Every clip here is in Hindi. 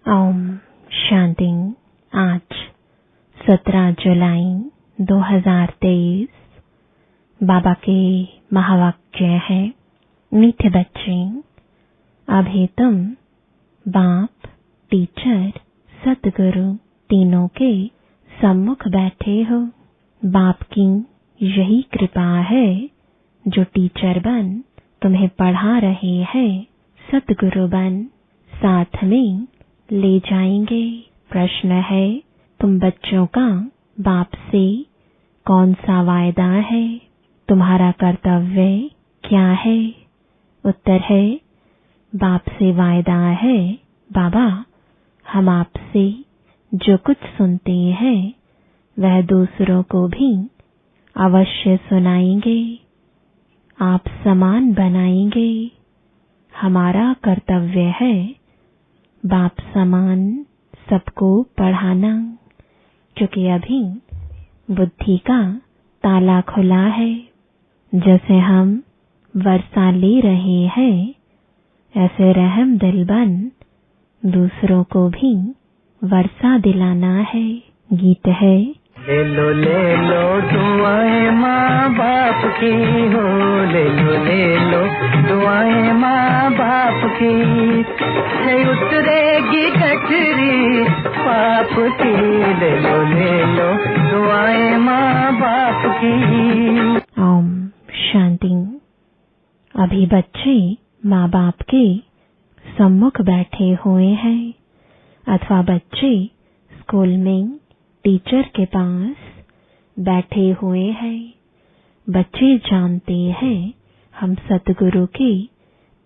ओम शांति। आज 17 जुलाई 2023 बाबा के महावाक्य है। मीठे बच्चे, अभी तुम बाप, टीचर, सतगुरु तीनों के सम्मुख बैठे हो। बाप की यही कृपा है जो टीचर बन तुम्हें पढ़ा रहे हैं, सतगुरु बन साथ में ले जाएंगे। प्रश्न है, तुम बच्चों का बाप से कौन सा वायदा है? तुम्हारा कर्तव्य क्या है? उत्तर है, बाप से वायदा है, बाबा हम आपसे जो कुछ सुनते हैं वह दूसरों को भी अवश्य सुनाएंगे, आप समान बनाएंगे। हमारा कर्तव्य है बाप समान सबको पढ़ाना, क्योंकि अभी बुद्धि का ताला खुला है। जैसे हम वर्षा ले रहे हैं, ऐसे रहम दिल बन दूसरों को भी वर्षा दिलाना है। गीत है, ले लो दुआएं माँ बाप की हो, ले लो दुआएं माँ बाप की, है उतरेगी कचरी पाप की। ले लो दुआएं माँ बाप की। ओम शांति। अभी बच्चे माँ बाप के सम्मुख बैठे हुए हैं, अथवा बच्चे स्कूल में टीचर के पास बैठे हुए हैं। बच्चे जानते हैं हम सतगुरु के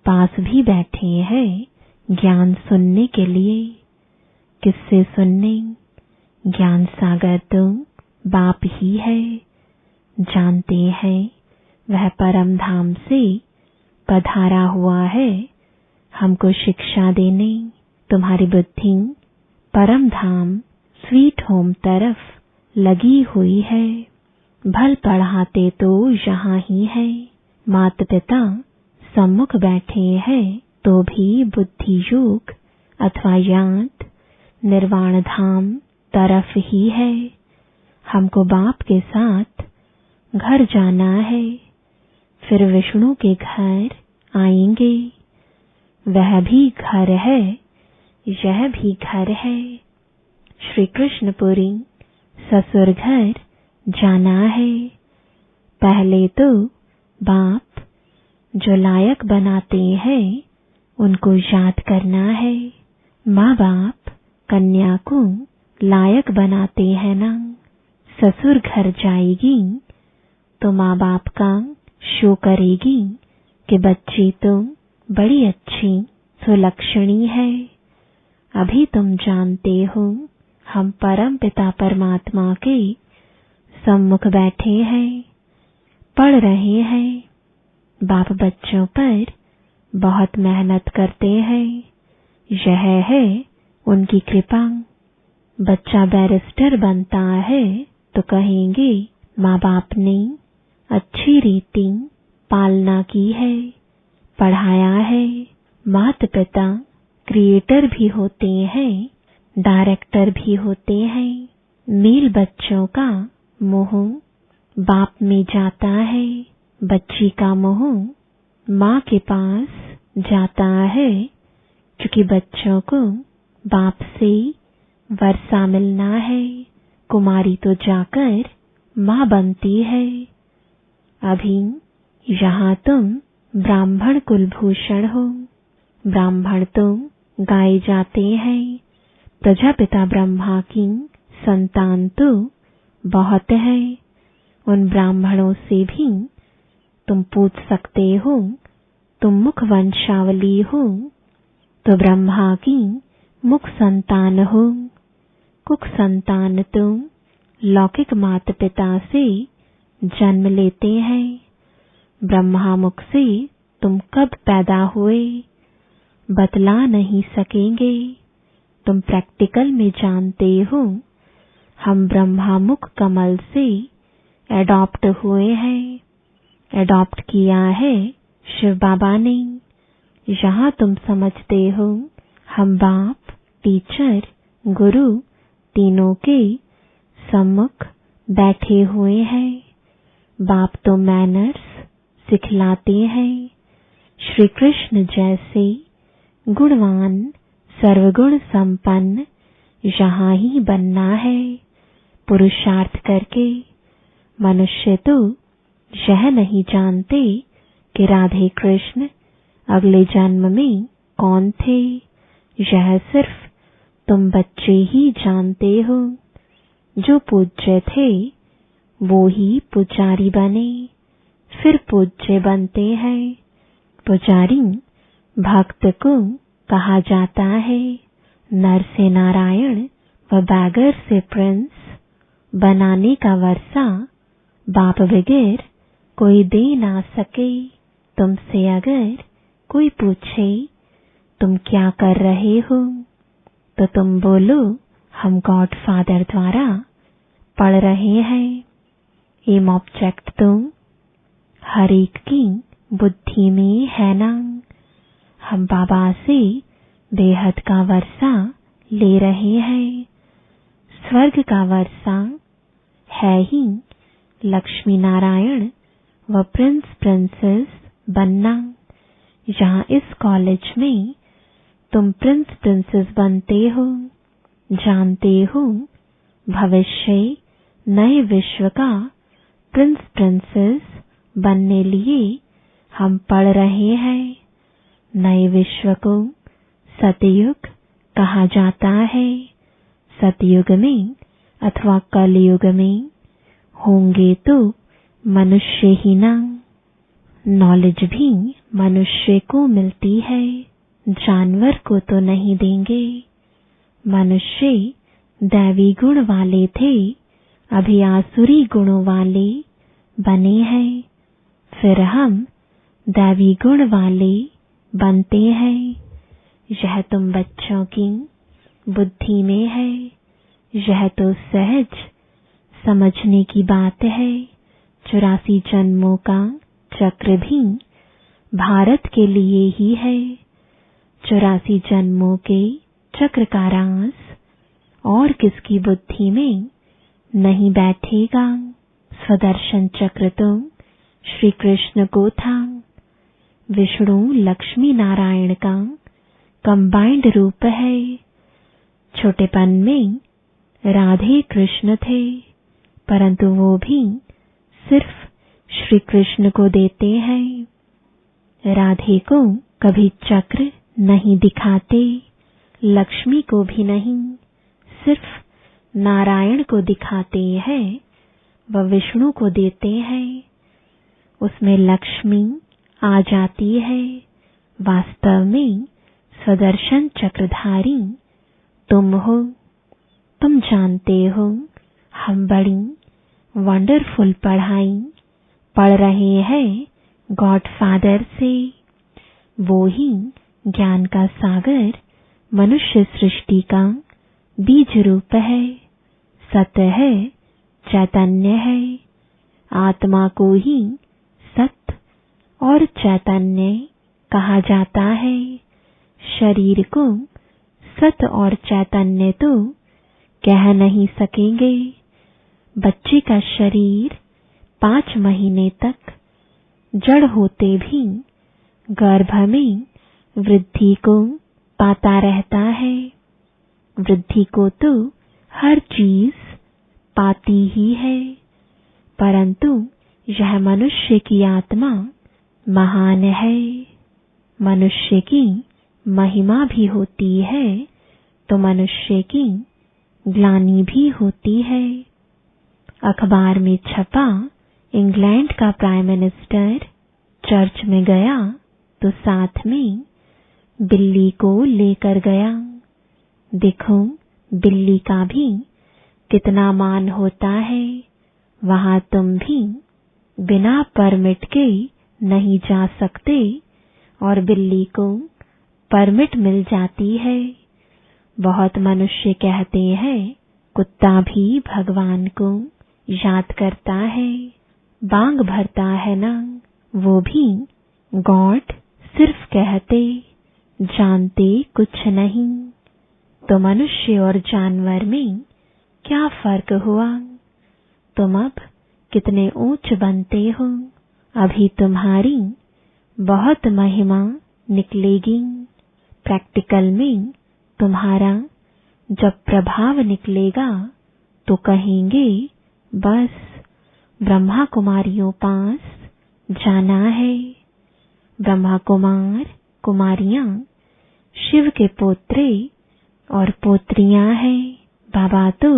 पास भी बैठे हैं ज्ञान सुनने के लिए। किससे सुनने? ज्ञान सागर तो बाप ही है। जानते हैं वह परम धाम से पधारा हुआ है हमको शिक्षा देने। तुम्हारी बुद्धि परम धाम स्वीट होम तरफ लगी हुई है। भल पढ़ाते तो यहाँ ही है। माता पिता सम्मुख बैठे हैं तो भी बुद्धि योग अथवा याद निर्वाण धाम तरफ ही है। हमको बाप के साथ घर जाना है, फिर विष्णु के घर आएंगे। वह भी घर है, यह भी घर है। श्री कृष्णपुरी ससुर घर जाना है। पहले तो बाप जो लायक बनाते हैं उनको याद करना है। माँ बाप कन्या को लायक बनाते हैं ना। ससुर घर जाएगी तो माँ बाप का शो करेगी कि बच्ची तो बड़ी अच्छी सुलक्षणी है। अभी तुम जानते हो हम परम पिता परमात्मा के सम्मुख बैठे हैं, पढ़ रहे हैं। बाप बच्चों पर बहुत मेहनत करते हैं, यह है उनकी कृपा। बच्चा बैरिस्टर बनता है तो कहेंगे माँ बाप ने अच्छी रीति पालना की है, पढ़ाया है। माता पिता क्रिएटर भी होते हैं, डायरेक्टर भी होते हैं। नील बच्चों का मोह बाप में जाता है, बच्ची का मोह माँ के पास जाता है, क्योंकि बच्चों को बाप से वर्षा मिलना है। कुमारी तो जाकर माँ बनती है। अभी यहाँ तुम ब्राह्मण कुलभूषण हो। ब्राह्मण तो गाए जाते हैं। प्रजापिता ब्रह्मा की संतान तो बहुत है। उन ब्राह्मणों से भी तुम पूछ सकते हो, तुम मुख वंशावली हो तो ब्रह्मा की मुख संतान हो। कुख संतान तो लौकिक माता पिता से जन्म लेते हैं। ब्रह्मा मुख से तुम कब पैदा हुए बतला नहीं सकेंगे। तुम प्रैक्टिकल में जानते हो हम ब्रह्मा मुख कमल से एडॉप्ट हुए हैं। एडॉप्ट किया है शिव बाबा ने। यहाँ तुम समझते हो हम बाप टीचर, गुरु तीनों के सम्मुख बैठे हुए हैं। बाप तो मैनर्स सिखलाते हैं। श्री कृष्ण जैसे गुणवान, सर्वगुण संपन्न यहाँ ही बनना है पुरुषार्थ करके। मनुष्य तो यह नहीं जानते कि राधे कृष्ण अगले जन्म में कौन थे। यह सिर्फ तुम बच्चे ही जानते हो। जो पूज्य थे वो ही पुजारी बने, फिर पूज्य बनते हैं। पुजारी भक्त को कहा जाता है। नर से नारायण व बैगर से प्रिंस बनाने का वर्षा बाप बगैर कोई दे ना सके। तुमसे अगर कोई पूछे तुम क्या कर रहे हो, तो तुम बोलो हम गॉड फादर द्वारा पढ़ रहे हैं। एम ऑब्जेक्ट तो हर एक की बुद्धि में है ना। हम बाबा से बेहद का वर्षा ले रहे हैं। स्वर्ग का वर्षा है ही लक्ष्मी नारायण व प्रिंस प्रिंसेस बनना। यहाँ इस कॉलेज में तुम प्रिंस प्रिंसेस बनते हो। जानते हो भविष्य नए विश्व का प्रिंस प्रिंसेस बनने लिए हम पढ़ रहे हैं। नए विश्व को सतयुग कहा जाता है। सतयुग में अथवा कलयुग में होंगे तो मनुष्य ही ना। नॉलेज भी मनुष्य को मिलती है, जानवर को तो नहीं देंगे। मनुष्य दैवी गुण वाले थे, अभी आसुरी गुणों वाले बने हैं। फिर हम दैवी गुण वाले बनते हैं। यह तुम बच्चों की बुद्धि में है। यह तो सहज समझने की बात है। 84 जन्मों का चक्र भी भारत के लिए ही है। 84 जन्मों के चक्र का राज और किसकी बुद्धि में नहीं बैठेगा। स्वदर्शन चक्र तो श्री कृष्ण को था। विष्णु लक्ष्मी नारायण का कंबाइंड रूप है। छोटेपन में राधे कृष्ण थे, परंतु वो भी सिर्फ श्री कृष्ण को देते हैं। राधे को कभी चक्र नहीं दिखाते, लक्ष्मी को भी नहीं, सिर्फ नारायण को दिखाते हैं व विष्णु को देते हैं। उसमें लक्ष्मी आ जाती है। वास्तव में स्वदर्शन चक्रधारी तुम हो। तुम जानते हो हम बड़ी वंडरफुल पढ़ाई पढ़ रहे हैं गॉड फादर से। वो ही ज्ञान का सागर मनुष्य सृष्टि का बीज रूप है। सत्य है, चैतन्य है। आत्मा को ही सत्य और चैतन्य कहा जाता है। शरीर को सत्य और चैतन्य तो कह नहीं सकेंगे। बच्चे का शरीर 5 महीने तक जड़ होते भी गर्भ में वृद्धि को पाता रहता है। वृद्धि को तो हर चीज पाती ही है, परंतु यह मनुष्य की आत्मा महान है। मनुष्य की महिमा भी होती है तो मनुष्य की ग्लानि भी होती है। अखबार में छपा इंग्लैंड का प्राइम मिनिस्टर चर्च में गया तो साथ में बिल्ली को लेकर गया। देखो बिल्ली का भी कितना मान होता है। वहां तुम भी बिना परमिट के नहीं जा सकते और बिल्ली को परमिट मिल जाती है। बहुत मनुष्य कहते हैं कुत्ता भी भगवान को याद करता है, बांग भरता है ना। वो भी गॉड सिर्फ कहते, जानते कुछ नहीं। तो मनुष्य और जानवर में क्या फर्क हुआ? तुम अब कितने ऊंच बनते हो। अभी तुम्हारी बहुत महिमा निकलेगी। प्रैक्टिकल में तुम्हारा जब प्रभाव निकलेगा तो कहेंगे बस ब्रह्मा कुमारियों पास जाना है। ब्रह्मा कुमार कुमारियां शिव के पोत्रे और पोत्रियां हैं। बाबा तो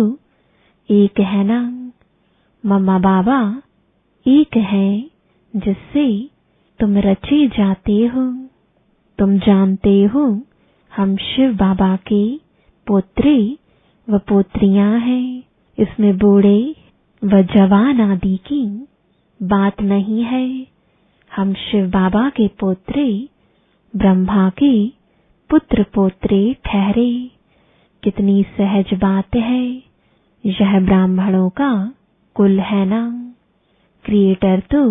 एक है ना। मम्मा बाबा एक है जिससे तुम रचे जाते हो। तुम जानते हो हम शिव बाबा के पोत्रे व पोत्रियां हैं। इसमें बूढ़े व जवान आदि की बात नहीं है। हम शिव बाबा के पोत्रे ब्रह्मा के पुत्र पोत्रे ठहरे। कितनी सहज बात है। यह ब्राह्मणों का कुल है ना। क्रिएटर तो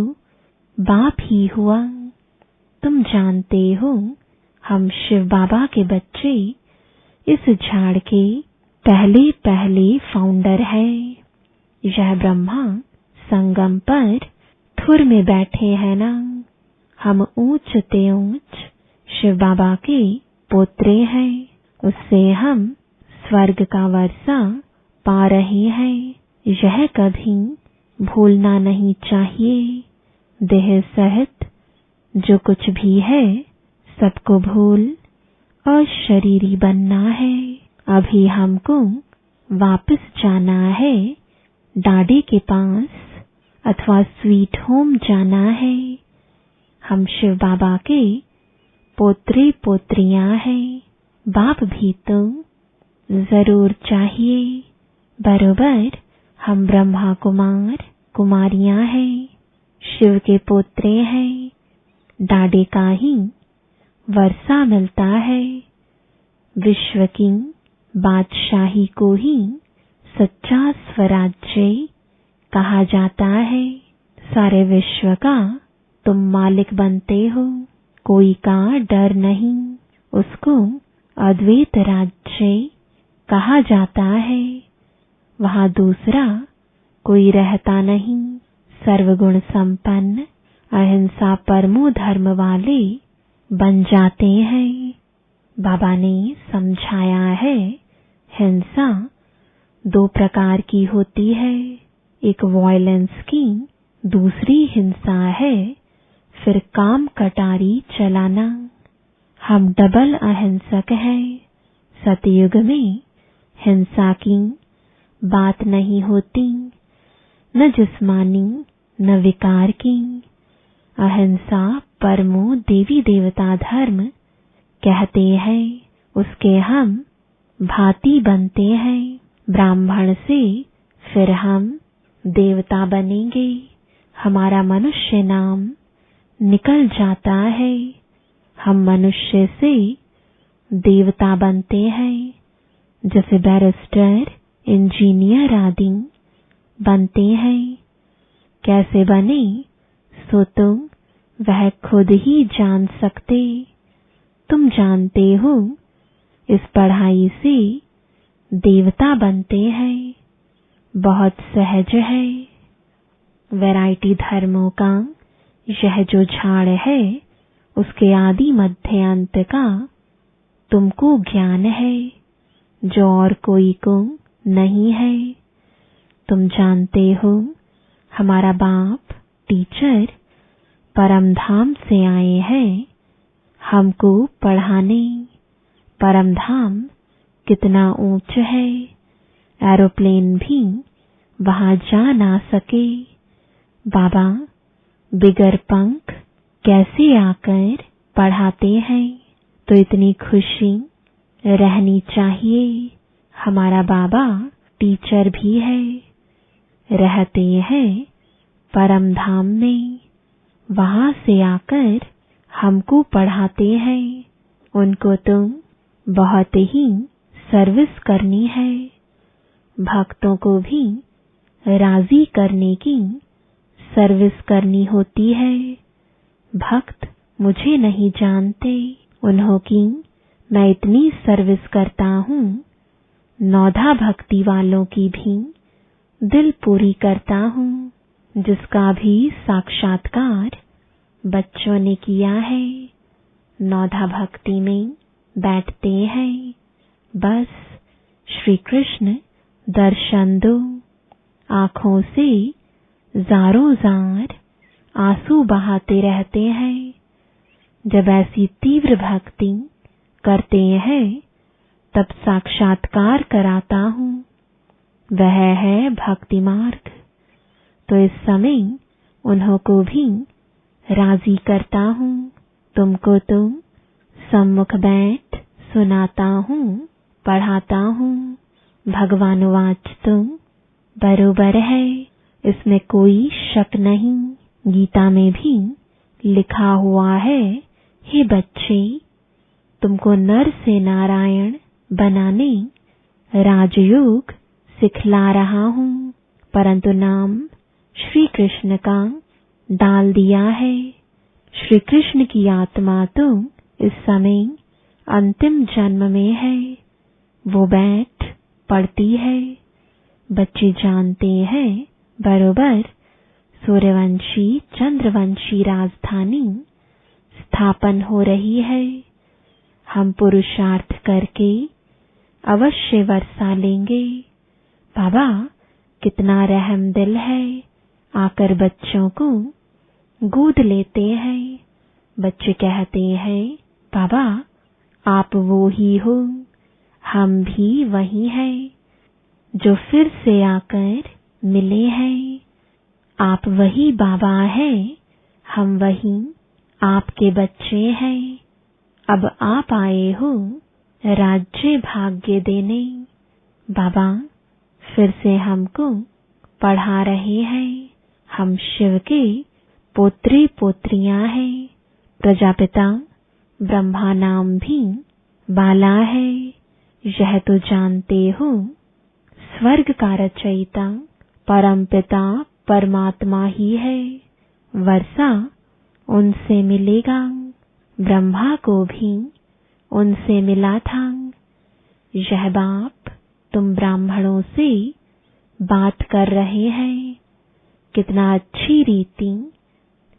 बाप ही हुआ। तुम जानते हो हम शिव बाबा के बच्चे इस झाड़ के पहले पहले फाउंडर है। यह ब्रह्मा संगम पर थुर में बैठे हैं ना। हम ऊंच ते ऊंच शिव बाबा के पोत्रे हैं। उससे हम स्वर्ग का वर्षा पा रहे हैं। यह कभी भूलना नहीं चाहिए। देह सहित जो कुछ भी है सबको भूल अशरीरी बनना है। अभी हमको वापस जाना है डाडी के पास अथवा स्वीट होम जाना है। हम शिव बाबा के पोत्रे पोत्रियां हैं। बाप भी तो जरूर चाहिए। बरोबर हम ब्रह्मा कुमार कुमारियां हैं। शिव के पोत्रे हैं। डाडी का ही वर्षा मिलता है। विश्व की बादशाही को ही सच्चा स्वराज्य कहा जाता है। सारे विश्व का तुम मालिक बनते हो। कोई का डर नहीं। उसको अद्वैत राज्य कहा जाता है। वहां दूसरा कोई रहता नहीं। सर्वगुण संपन्न अहिंसा परमो धर्म वाले बन जाते हैं। बाबा ने समझाया है हिंसा दो प्रकार की होती है। एक वायलेंस की, दूसरी हिंसा है फिर काम कटारी चलाना। हम डबल अहिंसक हैं। सतयुग में हिंसा की बात नहीं होती, न जिस्मानी न विकार की। अहिंसा परमो देवी देवता धर्म कहते हैं। उसके हम भांति बनते हैं। ब्राह्मण से फिर हम देवता बनेंगे। हमारा मनुष्य नाम निकल जाता है। हम मनुष्य से देवता बनते हैं। जैसे बैरिस्टर इंजीनियर आदि बनते हैं। कैसे बने सो तुम वह खुद ही जान सकते। तुम जानते हो इस पढ़ाई से देवता बनते हैं। बहुत सहज है। वैरायटी धर्मों का यह जो झाड़ है उसके आदि मध्य अंत का तुमको ज्ञान है जो और कोई को नहीं है। तुम जानते हो हमारा बाप टीचर परम धाम से आए हैं हमको पढ़ाने। परम धाम कितना ऊंच है। एरोप्लेन भी वहां जा ना सके। बाबा बिगर पंख कैसे आकर पढ़ाते हैं। तो इतनी खुशी रहनी चाहिए। हमारा बाबा टीचर भी है। रहते हैं परम धाम में। वहां से आकर हमको पढ़ाते हैं। उनको तुम बहुत ही सर्विस करनी है। भक्तों को भी राजी करने की सर्विस करनी होती है। भक्त मुझे नहीं जानते, उन्हों की मैं इतनी सर्विस करता हूँ नौधा भक्ति वालों की भी दिल पूरी करता हूँ, जिसका भी साक्षात्कार बच्चों ने किया है। नौधा भक्ति में बैठते हैं, बस श्री कृष्ण दर्शन दो। आंखों से ज़ारों ज़ार आंसू बहाते रहते हैं। जब ऐसी तीव्र भक्ति करते हैं तब साक्षात्कार कराता हूँ, वह है भक्ति मार्ग। तो इस समय उन्हों को भी राजी करता हूँ। तुमको तो सम्मुख बैठ सुनाता हूँ, पढ़ाता हूँ। भगवान वाच तुम बरोबर है, इसमें कोई शक नहीं। गीता में भी लिखा हुआ है, हे बच्चे, तुमको नर से नारायण बनाने राजयोग सिखला रहा हूँ, परंतु नाम श्री कृष्ण का डाल दिया है। श्री कृष्ण की आत्मा तो इस समय अंतिम जन्म में है, वो बैठ पढ़ती है। बच्चे जानते हैं बरोबर सूर्यवंशी चंद्रवंशी राजधानी स्थापन हो रही है। हम पुरुषार्थ करके अवश्य वर्षा लेंगे। बाबा कितना रहम दिल है, आकर बच्चों को गोद लेते हैं। बच्चे कहते हैं, बाबा आप वो ही हो, हम भी वही हैं जो फिर से आकर मिले हैं। आप वही बाबा हैं, हम वही आपके बच्चे हैं। अब आप आए हो राज्य भाग्य देने। बाबा फिर से हमको पढ़ा रहे हैं। हम शिव के पोत्री पोत्रियां हैं। प्रजापिता ब्रह्मा नाम भी बाला है। यह तो जानते हो, स्वर्ग का रचयिता परमपिता परमात्मा ही है। वर्षा उनसे मिलेगा, ब्रह्मा को भी उनसे मिला था। यह बाप तुम ब्राह्मणों से बात कर रहे हैं, कितना अच्छी रीति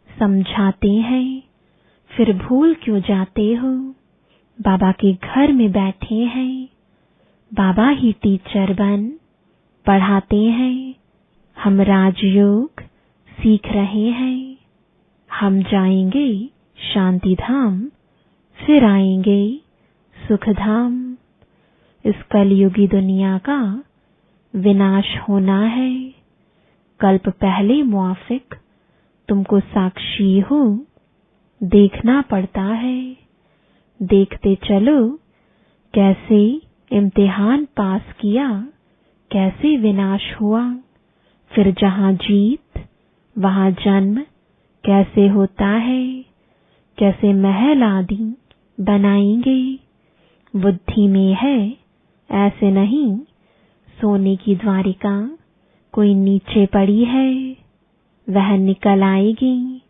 समझाते हैं, फिर भूल क्यों जाते हो? बाबा के घर में बैठे हैं, बाबा ही टीचर बन पढ़ाते हैं। हम राजयोग सीख रहे हैं। हम जाएंगे शांति धाम, फिर आएंगे सुख धाम। इस कलयुगी दुनिया का विनाश होना है। कल्प पहले मुआफिक तुमको साक्षी हो देखना पड़ता है। देखते चलो कैसे इम्तिहान पास किया, कैसे विनाश हुआ। फिर जहाँ जीत वहाँ जन्म कैसे होता है, कैसे महल आदि बनाएंगे। बुद्धि में है, ऐसे नहीं सोने की द्वारिका कोई नीचे पड़ी है, वह निकल आएगी।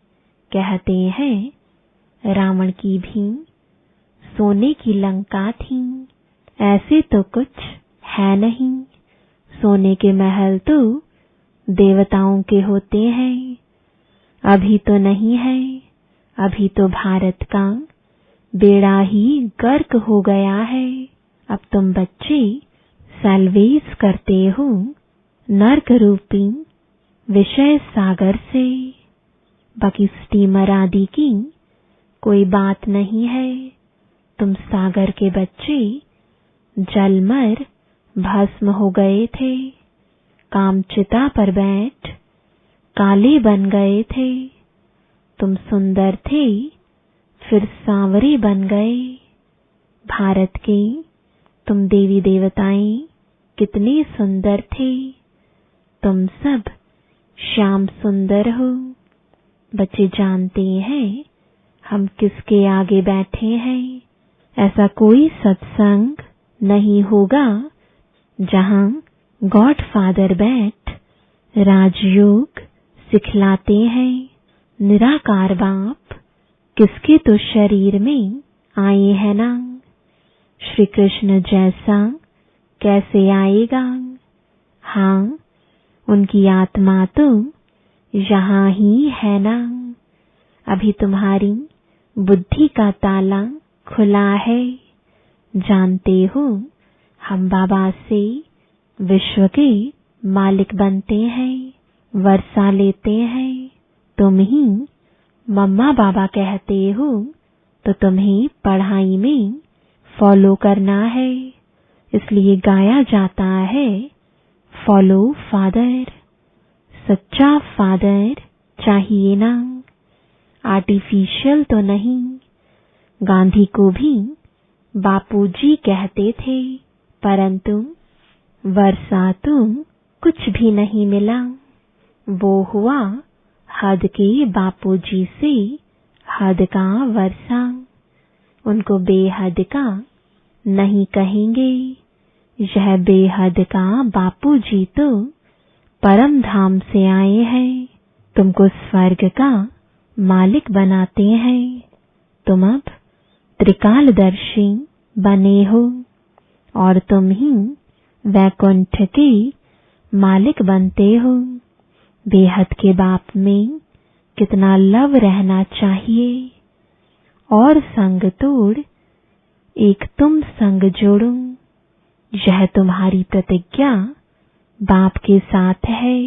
कहते हैं रावण की भी सोने की लंका थी। ऐसे तो कुछ है नहीं। सोने के महल तो देवताओं के होते हैं। अभी तो नहीं है। अभी तो भारत का बेड़ा ही गर्क हो गया है। अब तुम बच्चे सलवेस करते हो नर्क रूपी विषय सागर से। बाकी स्टीमर आदि की कोई बात नहीं है। तुम सागर के बच्चे जलमर भस्म हो गए थे। कामचिता पर बैठ काले बन गए थे। तुम सुंदर थे, फिर सांवरे बन गए। भारत के तुम देवी देवताएं कितने सुंदर थे। तुम सब श्याम सुंदर हो। बच्चे जानते हैं हम किसके आगे बैठे हैं। ऐसा कोई सत्संग नहीं होगा जहां गॉड फादर बैठ राजयोग सिखलाते हैं। निराकार बाप किसके तो शरीर में आए हैं ना। श्री कृष्ण जैसा कैसे आएगा? हाँ, उनकी आत्मा तो यहाँ ही है ना। अभी तुम्हारी बुद्धि का ताला खुला है। जानते हो, हम बाबा से विश्व के मालिक बनते हैं, वर्षा लेते हैं। तुम ही मम्मा बाबा कहते हो, तो तुम्हें पढ़ाई में फॉलो करना है। इसलिए गाया जाता है, फॉलो फादर। सच्चा फादर चाहिए ना, आर्टिफिशियल तो नहीं। गांधी को भी बापूजी कहते थे, परंतु वर्षा तो कुछ भी नहीं मिला। वो हुआ हद के बापूजी से हद का वर्षा। उनको बेहद का नहीं कहेंगे। यह बेहद का बापूजी तो परम धाम से आए हैं, तुमको स्वर्ग का मालिक बनाते हैं। तुम अब त्रिकालदर्शी बने हो और तुम ही वैकुंठ के मालिक बनते हो। बेहद के बाप में कितना लव रहना चाहिए। और संग तोड़ एक तुम संग जोड़ो। यह तुम्हारी प्रतिज्ञा बाप के साथ है।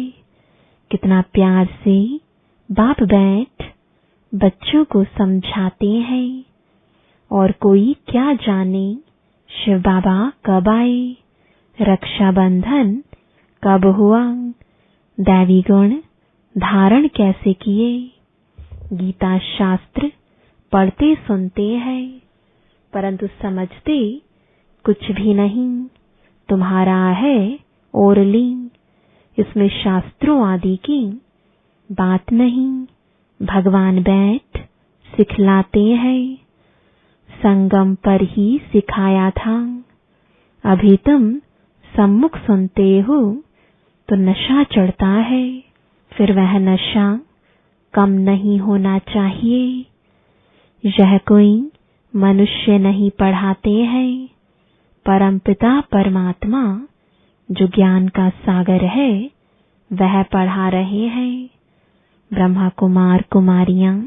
कितना प्यार से बाप बैठ बच्चों को समझाते हैं। और कोई क्या जाने शिव बाबा कब आए, रक्षाबंधन कब हुआ, दैवी गुण धारण कैसे किए। गीता शास्त्र पढ़ते सुनते हैं, परंतु समझते कुछ भी नहीं। तुम्हारा है ओरली, इसमें शास्त्रों आदि की बात नहीं। भगवान बैठ सिखलाते हैं, संगम पर ही सिखाया था। अभी तुम सम्मुख सुनते हो तो नशा चढ़ता है, फिर वह नशा कम नहीं होना चाहिए। यह कोई मनुष्य नहीं पढ़ाते हैं, परमपिता परमात्मा जो ज्ञान का सागर है वह पढ़ा रहे हैं। ब्रह्मा कुमार कुमारियां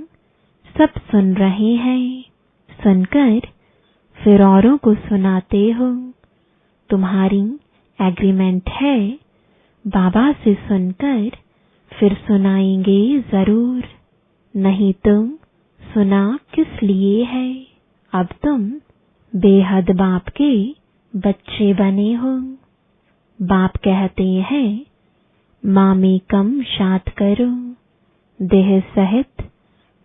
सब सुन रहे हैं। सुनकर फिर औरों को सुनाते हो। तुम्हारी एग्रीमेंट है, बाबा से सुनकर फिर सुनाएंगे जरूर। नहीं तुम सुना किस लिए है? अब तुम बेहद बाप के बच्चे बने हो। बाप कहते हैं, मामेकम शाद करो। देह सहित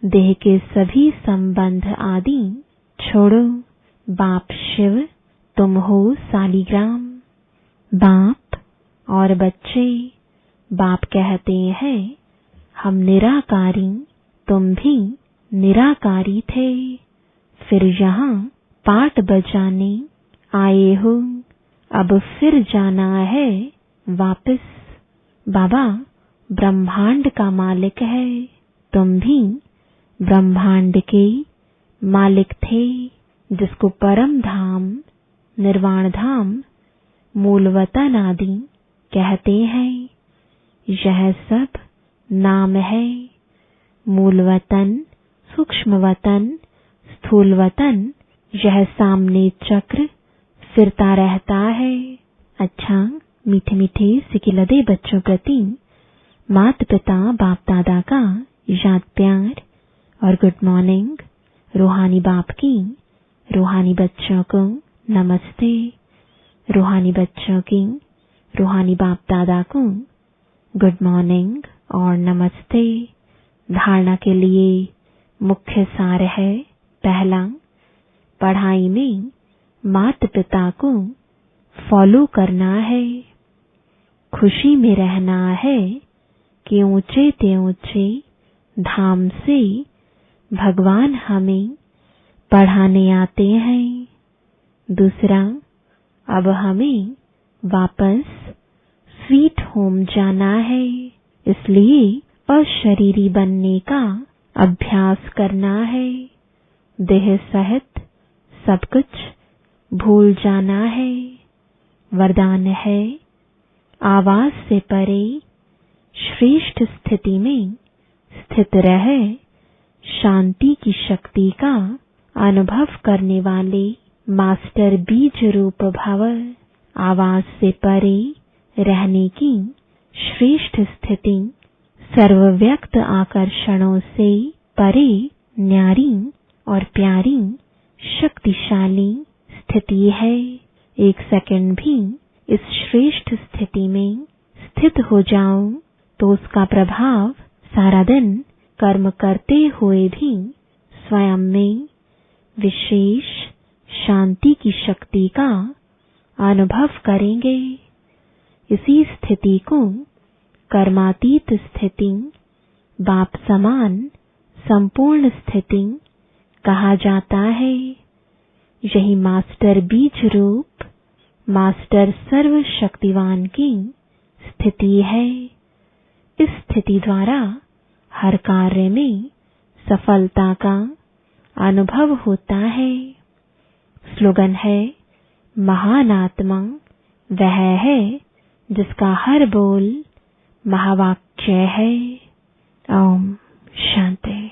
देह के सभी संबंध आदि छोड़ो। बाप शिव, तुम हो सालीग्राम। बाप और बच्चे। बाप कहते हैं, हम निराकारी, तुम भी निराकारी थे। फिर यहाँ पाट बजाने आए हो, अब फिर जाना है वापस। बाबा ब्रह्मांड का मालिक है, तुम भी ब्रह्मांड के मालिक थे। जिसको परम धाम, निर्वाण धाम, मूल वतन आदि कहते हैं, यह सब नाम है। मूल वतन, सूक्ष्म वतन, स्थूल वतन, यह सामने चक्र फिरता रहता है। अच्छा, मीठे मीठे सिकिलदे बच्चों प्रति माता पिता बाप दादा का याद प्यार और गुड मॉर्निंग। रूहानी बाप की रूहानी बच्चों को नमस्ते। रूहानी बच्चों की रूहानी बाप दादा को गुड मॉर्निंग और नमस्ते। धारणा के लिए मुख्य सार है, पहला, पढ़ाई में माता पिता को फॉलो करना है। खुशी में रहना है कि ऊंचे ते ऊंचे धाम से भगवान हमें पढ़ाने आते हैं। दूसरा, अब हमें वापस स्वीट होम जाना है, इसलिए अशरीरी बनने का अभ्यास करना है। देह सहित सब कुछ भूल जाना है। वरदान है आवाज से परे श्रेष्ठ स्थिति में स्थित रहे शांति की शक्ति का अनुभव करने वाले मास्टर बीज रूप भव। आवाज से परे रहने की श्रेष्ठ स्थिति सर्वव्यक्त आकर्षणों से परे न्यारी और प्यारी शक्तिशाली स्थिति है। एक सेकंड भी इस श्रेष्ठ स्थिति में स्थित हो जाऊं तो उसका प्रभाव सारा दिन कर्म करते हुए भी स्वयं में विशेष शांति की शक्ति का अनुभव करेंगे। इसी स्थिति को कर्मातीत स्थिति, बाप समान संपूर्ण स्थिति कहा जाता है। यही मास्टर बीज रूप मास्टर सर्वशक्तिवान की स्थिति है। इस स्थिति द्वारा हर कार्य में सफलता का अनुभव होता है। स्लोगन है महान आत्मा वह है जिसका हर बोल महावाक्य है। ओम शांति।